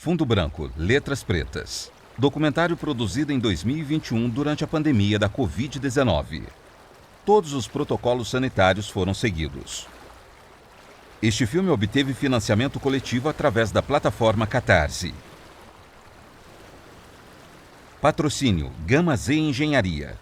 Fundo branco, letras pretas. Documentário produzido em 2021 durante a pandemia da Covid-19. Todos os protocolos sanitários foram seguidos. Este filme obteve financiamento coletivo através da plataforma Catarse. Patrocínio Gama Z Engenharia.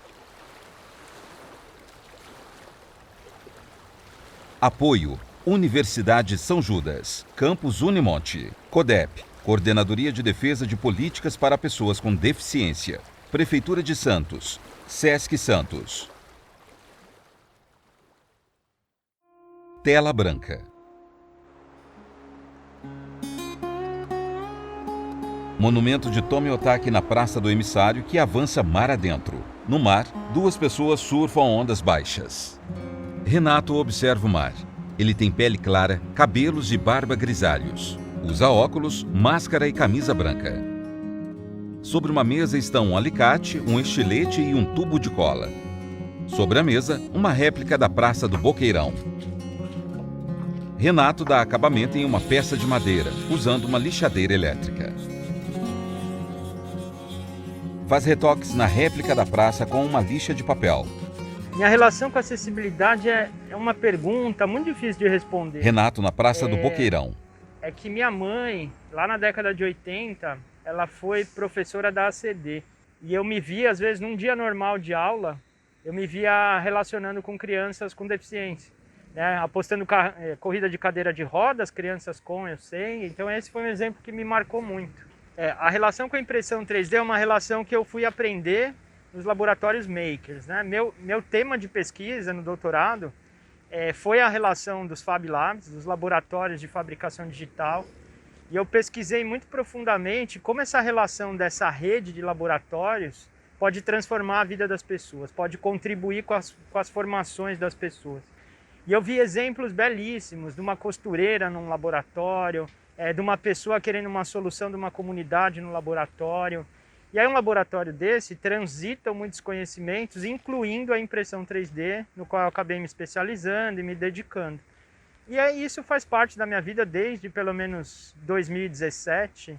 Apoio Universidade São Judas, Campus Unimonte, CODEP, Coordenadoria de Defesa de Políticas para Pessoas com Deficiência, Prefeitura de Santos, Sesc Santos. Tela branca. Monumento de Tomiotaki na Praça do Emissário que avança mar adentro. No mar, duas pessoas surfam ondas baixas. Renato observa o mar. Ele tem pele clara, cabelos e barba grisalhos. Usa óculos, máscara e camisa branca. Sobre uma mesa estão um alicate, um estilete e um tubo de cola. Sobre a mesa, uma réplica da Praça do Boqueirão. Renato dá acabamento em uma peça de madeira, usando uma lixadeira elétrica. Faz retoques na réplica da praça com uma lixa de papel. Minha relação com a acessibilidade é uma pergunta muito difícil de responder. Renato na Praça do Boqueirão. É que minha mãe, lá na década de 80, ela foi professora da ACD. E eu me via, às vezes, num dia normal de aula, eu me via relacionando com crianças com deficiência. Né? Apostando corrida de cadeira de rodas, crianças com, eu sei. Então esse foi um exemplo que me marcou muito. A relação com a impressão 3D é uma relação que eu fui aprender nos laboratórios makers. Né? Meu tema de pesquisa no doutorado foi a relação dos Fab Labs, dos laboratórios de fabricação digital. E eu pesquisei muito profundamente como essa relação dessa rede de laboratórios pode transformar a vida das pessoas, pode contribuir com as formações das pessoas. E eu vi exemplos belíssimos de uma costureira num laboratório, de uma pessoa querendo uma solução de uma comunidade no laboratório. E aí um laboratório desse transita muitos conhecimentos, incluindo a impressão 3D, no qual eu acabei me especializando e me dedicando. E aí isso faz parte da minha vida desde pelo menos 2017.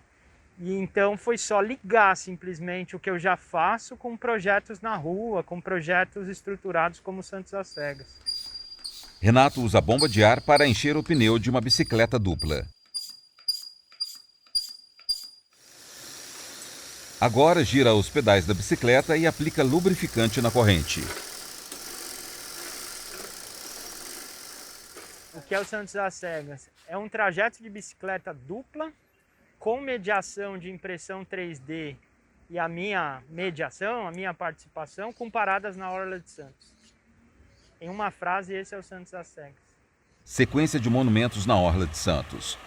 E então foi só ligar simplesmente o que eu já faço com projetos na rua, com projetos estruturados como Santos às Cegas. Renato usa bomba de ar para encher o pneu de uma bicicleta dupla. Agora gira os pedais da bicicleta e aplica lubrificante na corrente. O que é o Santos às Cegas? É um trajeto de bicicleta dupla, com mediação de impressão 3D e a minha mediação, a minha participação, com paradas na Orla de Santos. Em uma frase, esse é o Santos às Cegas. Sequência de monumentos na Orla de Santos.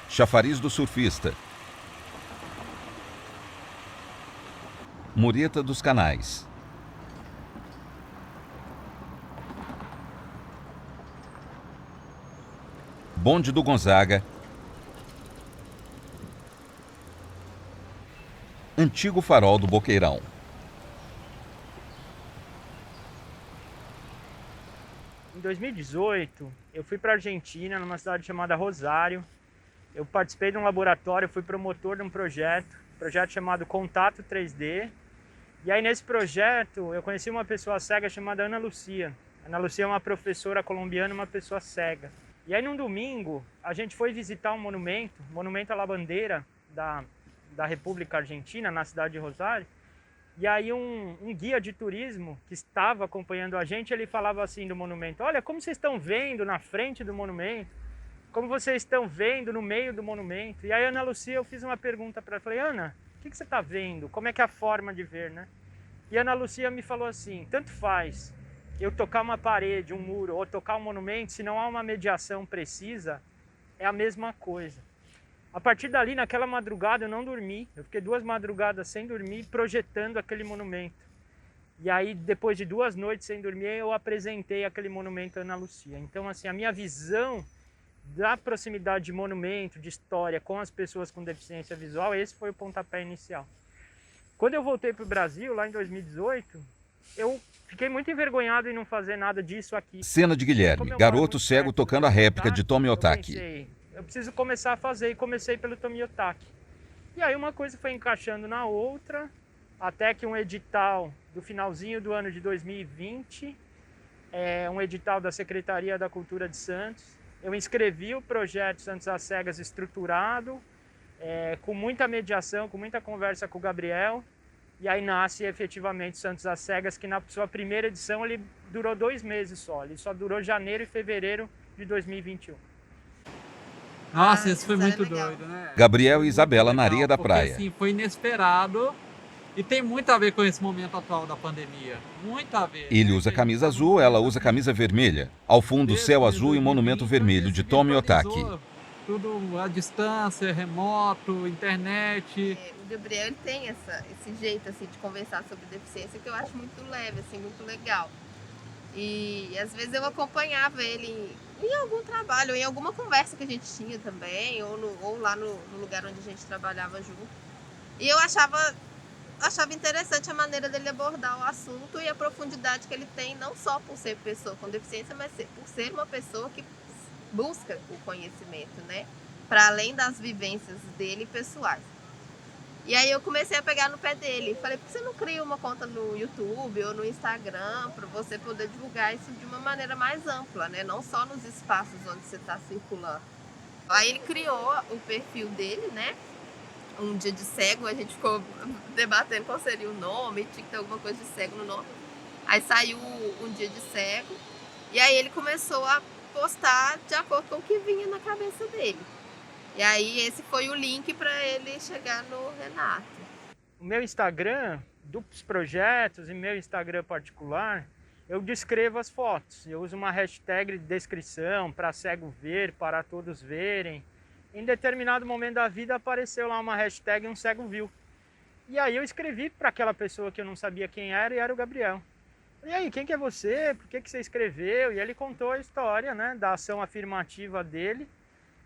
Chafariz do Surfista. Mureta dos Canais. Bonde do Gonzaga. Antigo Farol do Boqueirão. Em 2018, eu fui para a Argentina, numa cidade chamada Rosário. Eu participei de um laboratório, fui promotor de um projeto chamado Contato 3D. E aí nesse projeto eu conheci uma pessoa cega chamada Ana Lucia. Ana Lucia é uma professora colombiana, uma pessoa cega. E aí num domingo a gente foi visitar um monumento à La Bandeira da República Argentina, na cidade de Rosário. E aí um guia de turismo que estava acompanhando a gente, ele falava assim do monumento: olha, como vocês estão vendo na frente do monumento, como vocês estão vendo no meio do monumento. E aí Ana Lucia, eu fiz uma pergunta para ela, falei: Ana, o que você está vendo? Como é que é a forma de ver, né? E a Ana Lucia me falou assim: tanto faz eu tocar uma parede, um muro, ou tocar um monumento, se não há uma mediação precisa, é a mesma coisa. A partir dali, naquela madrugada, eu não dormi. Eu fiquei 2 madrugadas sem dormir, projetando aquele monumento. E aí, depois de 2 noites sem dormir, eu apresentei aquele monumento à Ana Lucia. Então, assim, a minha visão da proximidade de monumento, de história com as pessoas com deficiência visual, esse foi o pontapé inicial. Quando eu voltei para o Brasil, lá em 2018, eu fiquei muito envergonhado em não fazer nada disso aqui. Cena de Guilherme, garoto cego tocando a réplica de Tomiotaki. Eu preciso começar a fazer, e comecei pelo Tomiotaki. E aí uma coisa foi encaixando na outra, até que um edital do finalzinho do ano de 2020, um edital da Secretaria da Cultura de Santos, eu inscrevi o projeto Santos às Cegas estruturado, com muita mediação, com muita conversa com o Gabriel, e aí nasce efetivamente Santos às Cegas, que na sua primeira edição ele durou 2 meses só, ele só durou janeiro e fevereiro de 2021. Nossa, isso foi muito doido, né? Gabriel e Isabela na areia da porque, praia. assim, foi inesperado e tem muito a ver com esse momento atual da pandemia. Muito a ver. Ele usa camisa azul, ela usa camisa vermelha. Ao fundo, céu azul e monumento vermelho de Tomi Otaki. Tudo à distância, remoto, internet. O Gabriel ele tem esse jeito assim, de conversar sobre deficiência que eu acho muito leve, assim, muito legal. E às vezes eu acompanhava ele em algum trabalho, em alguma conversa que a gente tinha também, ou lá no lugar onde a gente trabalhava junto. E eu achava interessante a maneira dele abordar o assunto e a profundidade que ele tem, não só por ser pessoa com deficiência, mas por ser uma pessoa que busca o conhecimento, né? Para além das vivências dele pessoais. E aí eu comecei a pegar no pé dele. Falei, por que você não cria uma conta no YouTube ou no Instagram para você poder divulgar isso de uma maneira mais ampla, né? Não só nos espaços onde você está circulando. Aí ele criou o perfil dele, né? Um dia de cego, a gente ficou debatendo qual seria o nome, tinha que ter alguma coisa de cego no nome. Aí saiu um dia de cego, e aí ele começou a postar de acordo com o que vinha na cabeça dele. E aí esse foi o link para ele chegar no Renato. O meu Instagram, dos projetos e meu Instagram particular, eu descrevo as fotos. Eu uso uma hashtag de descrição para cego ver, para todos verem. Em determinado momento da vida apareceu lá uma hashtag um cego viu. E aí eu escrevi para aquela pessoa que eu não sabia quem era e era o Gabriel. E aí, quem que é você? Por que você escreveu? E ele contou a história, né, da ação afirmativa dele.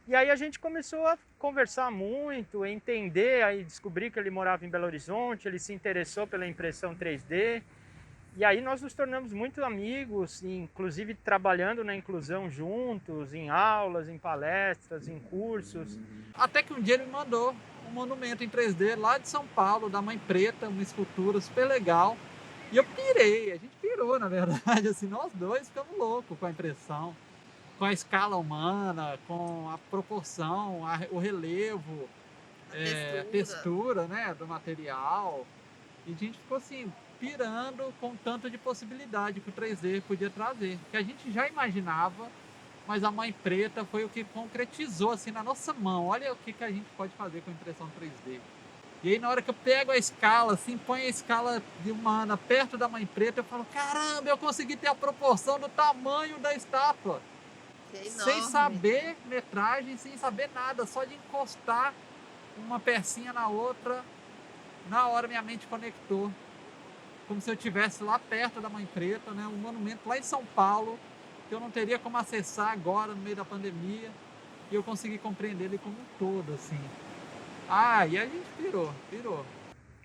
E aí a gente começou a conversar muito, a entender, aí descobri que ele morava em Belo Horizonte, ele se interessou pela impressão 3D. E aí nós nos tornamos muito amigos, inclusive trabalhando na inclusão juntos, em aulas, em palestras, em cursos. Até que um dia ele me mandou um monumento em 3D lá de São Paulo, da Mãe Preta, uma escultura super legal. E eu pirei, a gente pirou na verdade, assim, nós dois ficamos loucos com a impressão, com a escala humana, com a proporção, o relevo, a textura, né, do material. E a gente ficou assim, pirando com o tanto de possibilidade que o 3D podia trazer, que a gente já imaginava, mas a Mãe Preta foi o que concretizou assim na nossa mão. Olha o que a gente pode fazer com a impressão 3D. E aí na hora que eu pego a escala, assim, põe a escala de humana perto da Mãe Preta, eu falo, caramba, eu consegui ter a proporção do tamanho da estátua. Sem saber metragem, sem saber nada, só de encostar uma pecinha na outra, na hora minha mente conectou. Como se eu estivesse lá perto da Mãe Preta, né? Um monumento lá em São Paulo, que eu não teria como acessar agora no meio da pandemia, e eu consegui compreender ele como um todo, assim. E a gente pirou.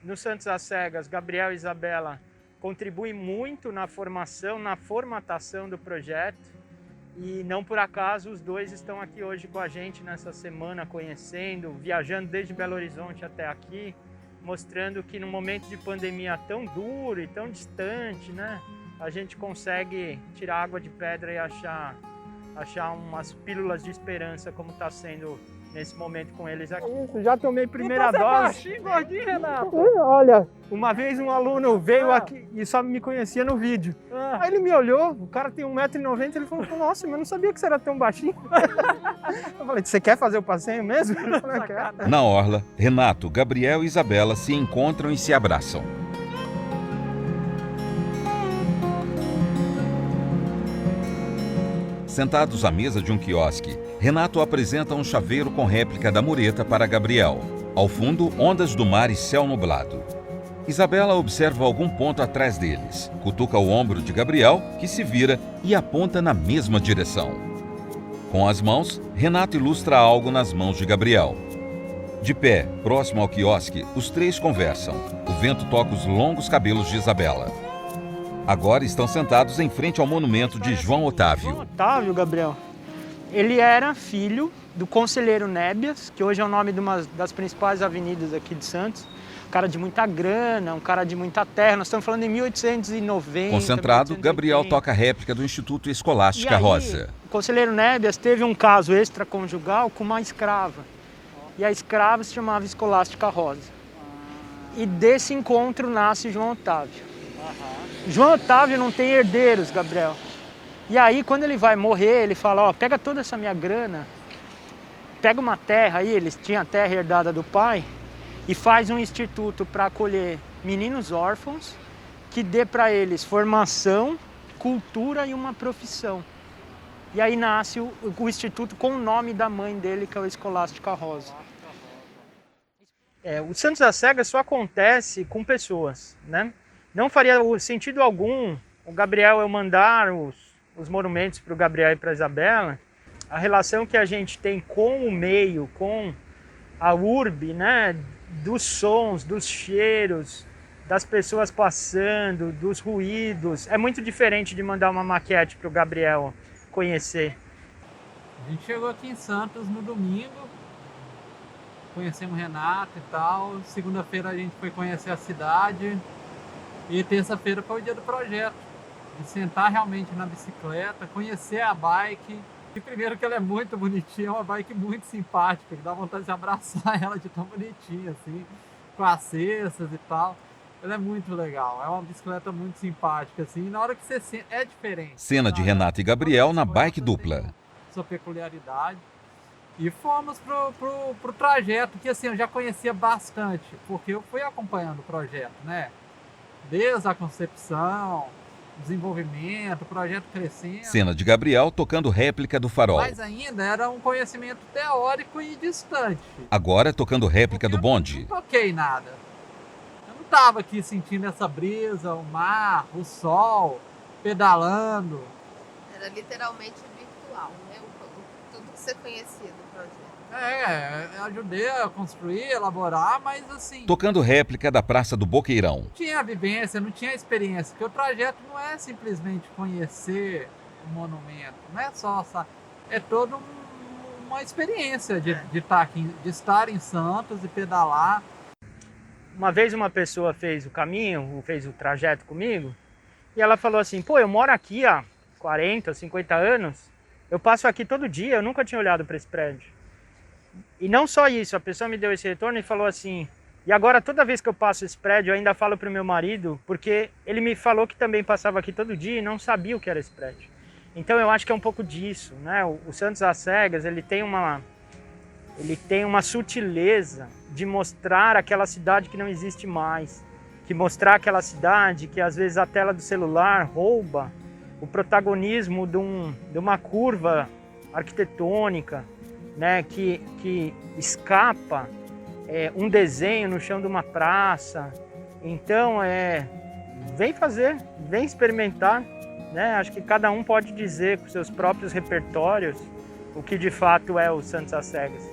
No Santos às Cegas, Gabriel e Isabela contribuem muito na formação, na formatação do projeto, e não por acaso os dois estão aqui hoje com a gente nessa semana, conhecendo, viajando desde Belo Horizonte até aqui, mostrando que num momento de pandemia tão duro e tão distante, né, a gente consegue tirar água de pedra e achar umas pílulas de esperança, como está sendo nesse momento com eles aqui. Isso, já tomei primeira dose. Gordinho, Renato. Olha, uma vez um aluno veio aqui e só me conhecia no vídeo. Aí ele me olhou, o cara tem 1,90 m, ele falou, nossa, mas eu não sabia que você era tão baixinho. Eu falei, você quer fazer o passeio mesmo? Ele falou, quero. Na orla, Renato, Gabriel e Isabela se encontram e se abraçam. Sentados à mesa de um quiosque, Renato apresenta um chaveiro com réplica da mureta para Gabriel. Ao fundo, ondas do mar e céu nublado. Isabela observa algum ponto atrás deles, cutuca o ombro de Gabriel, que se vira e aponta na mesma direção. Com as mãos, Renato ilustra algo nas mãos de Gabriel. De pé, próximo ao quiosque, os três conversam. O vento toca os longos cabelos de Isabela. Agora estão sentados em frente ao monumento de João Otávio. João Otávio, Gabriel. Ele era filho do conselheiro Nébias, que hoje é o nome de uma das principais avenidas aqui de Santos. Um cara de muita grana, um cara de muita terra. Nós estamos falando em 1890. Concentrado, 1880. Gabriel toca a réplica do Instituto Escolástica E aí, Rosa. o conselheiro Nébias teve um caso extraconjugal com uma escrava. E a escrava se chamava Escolástica Rosa. E desse encontro nasce João Otávio. João Otávio não tem herdeiros, Gabriel. E aí, quando ele vai morrer, ele fala, ó, pega toda essa minha grana, pega uma terra aí, eles tinham a terra herdada do pai, e faz um instituto para acolher meninos órfãos, que dê para eles formação, cultura e uma profissão. E aí nasce o instituto com o nome da mãe dele, que é o Escolástica Rosa. O Santos às Cegas só acontece com pessoas, né? Não faria sentido algum o Gabriel eu mandar os monumentos para o Gabriel e para a Isabela. A relação que a gente tem com o meio, com a urbe, né? Dos sons, dos cheiros, das pessoas passando, dos ruídos, é muito diferente de mandar uma maquete para o Gabriel conhecer. A gente chegou aqui em Santos no domingo, conhecemos Renato e tal. Segunda-feira a gente foi conhecer a cidade e terça-feira foi o dia do projeto. De sentar realmente na bicicleta, conhecer a bike. E primeiro que ela é muito bonitinha, é uma bike muito simpática, que dá vontade de abraçar ela de tão bonitinha, assim, com as cestas e tal. Ela é muito legal, é uma bicicleta muito simpática, assim, e na hora que você sente, é diferente. Cena de Renato e Gabriel na bike dupla. Sua peculiaridade. E fomos pro trajeto, que assim, eu já conhecia bastante, porque eu fui acompanhando o projeto, né? Desde a concepção, desenvolvimento, o projeto crescendo. Cena de Gabriel tocando réplica do Farol. Mas ainda era um conhecimento teórico e distante. Agora tocando réplica do bonde. Eu não toquei nada. Eu não estava aqui sentindo essa brisa, o mar, o sol, pedalando. Era literalmente virtual, né? Tudo que você conhecia do projeto. Ajudei a construir, elaborar, mas assim... Tocando réplica da Praça do Boqueirão. Não tinha vivência, não tinha experiência, porque o trajeto não é simplesmente conhecer o monumento, não é só... É toda uma experiência de estar em Santos e pedalar. Uma vez uma pessoa fez o caminho, fez o trajeto comigo, e ela falou assim, pô, eu moro aqui há 40, 50 anos, eu passo aqui todo dia, eu nunca tinha olhado para esse prédio. E não só isso, a pessoa me deu esse retorno e falou assim, e agora toda vez que eu passo esse prédio eu ainda falo para o meu marido, porque ele me falou que também passava aqui todo dia e não sabia o que era esse prédio. Então eu acho que é um pouco disso, né? O Santos às Cegas, ele tem uma sutileza de mostrar aquela cidade que não existe mais, que mostrar aquela cidade que às vezes a tela do celular rouba o protagonismo de uma curva arquitetônica, né, que escapa um desenho no chão de uma praça. Então, vem fazer, vem experimentar, né? Acho que cada um pode dizer com seus próprios repertórios o que de fato é o Santos às Cegas.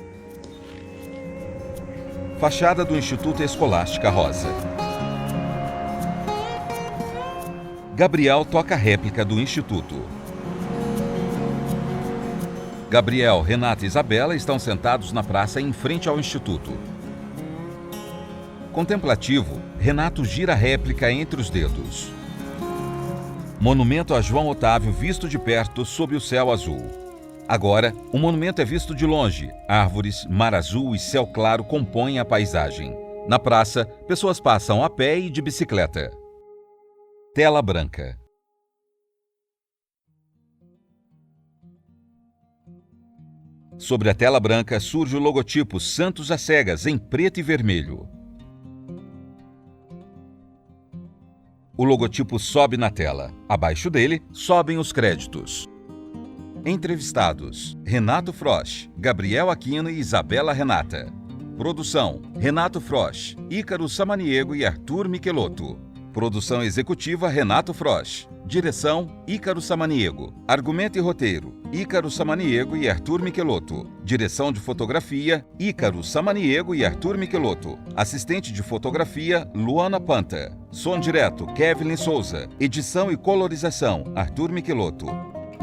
Fachada do Instituto Escolástica Rosa. Gabriel toca a réplica do Instituto. Gabriel, Renata e Isabela estão sentados na praça em frente ao Instituto. Contemplativo, Renato gira a réplica entre os dedos. Monumento a João Otávio visto de perto sob o céu azul. Agora, o monumento é visto de longe. Árvores, mar azul e céu claro compõem a paisagem. Na praça, pessoas passam a pé e de bicicleta. Tela branca. Sobre a tela branca surge o logotipo Santos às Cegas em preto e vermelho. O logotipo sobe na tela. Abaixo dele, sobem os créditos. Entrevistados: Renato Frosch, Gabriel Aquino e Isabela Renata. Produção: Renato Frosch, Ícaro Samaniego e Arthur Michelotto. Produção executiva: Renato Frosch. Direção: Ícaro Samaniego. Argumento e roteiro: Ícaro Samaniego e Arthur Michelotto. Direção de fotografia: Ícaro Samaniego e Arthur Michelotto. Assistente de fotografia: Luana Panta. Som direto: Kevin Souza. Edição e colorização: Arthur Michelotto.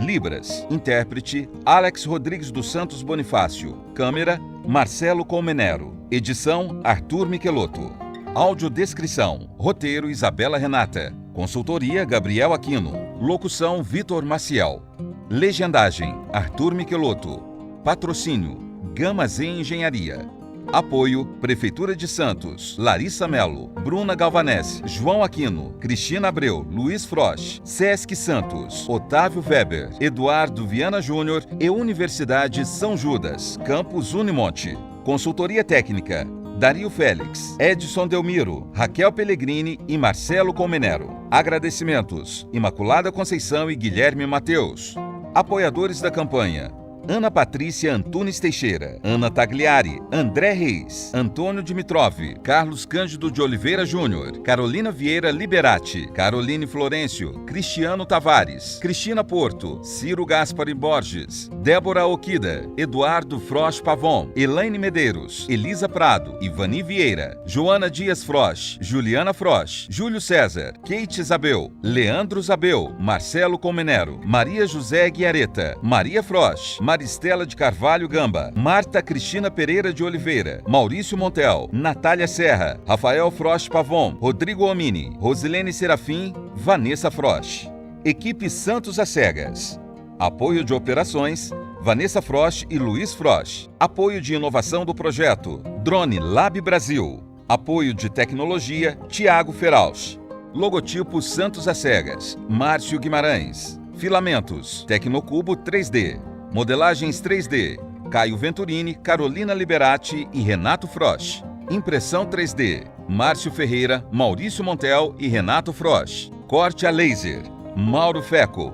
Libras. Intérprete, Alex Rodrigues dos Santos Bonifácio. Câmera, Marcelo Colmenero. Edição, Arthur Michelotto. Audiodescrição, roteiro, Isabela Renata. Consultoria, Gabriel Aquino. Locução, Vitor Maciel. Legendagem, Arthur Michelotto. Patrocínio, Gama Z Engenharia. Apoio, Prefeitura de Santos, Larissa Melo, Bruna Galvanese, João Aquino, Cristina Abreu, Luiz Frosch, Sesc Santos, Otávio Weber, Eduardo Viana Júnior e Universidade São Judas, Campus Unimonte. Consultoria Técnica, Dario Félix, Edson Delmiro, Raquel Pellegrini e Marcelo Colmenero. Agradecimentos, Imaculada Conceição e Guilherme Mateus. Apoiadores da campanha: Ana Patrícia Antunes Teixeira, Ana Tagliari, André Reis, Antônio Dimitrov, Carlos Cândido de Oliveira Júnior, Carolina Vieira Liberati, Caroline Florencio, Cristiano Tavares, Cristina Porto, Ciro Gaspari Borges, Débora Okida, Eduardo Frosch Pavon, Elaine Medeiros, Elisa Prado, Ivani Vieira, Joana Dias Frosch, Juliana Frosch, Júlio César, Kate Zabel, Leandro Zabel, Marcelo Colmenero, Maria José Guiareta, Maria Frosch, Maristela de Carvalho Gamba, Marta Cristina Pereira de Oliveira, Maurício Montel, Natália Serra, Rafael Frosch Pavon, Rodrigo Omini, Rosilene Serafim, Vanessa Frosch. Equipe Santos às Cegas. Apoio de operações, Vanessa Frosch e Luiz Frosch. Apoio de inovação do projeto, Drone Lab Brasil. Apoio de tecnologia, Tiago Ferausch. Logotipo Santos às Cegas, Márcio Guimarães. Filamentos, Tecnocubo 3D. Modelagens 3D, Caio Venturini, Carolina Liberati e Renato Frosch. Impressão 3D, Márcio Ferreira, Maurício Montel e Renato Frosch. Corte a laser, Mauro Feco.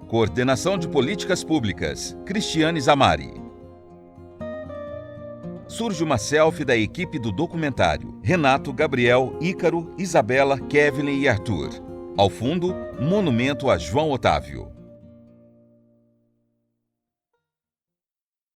Coordenação de Políticas Públicas, Cristiane Zamari. Surge uma selfie da equipe do documentário: Renato, Gabriel, Ícaro, Isabela, Kevin e Arthur. Ao fundo, monumento a João Otávio.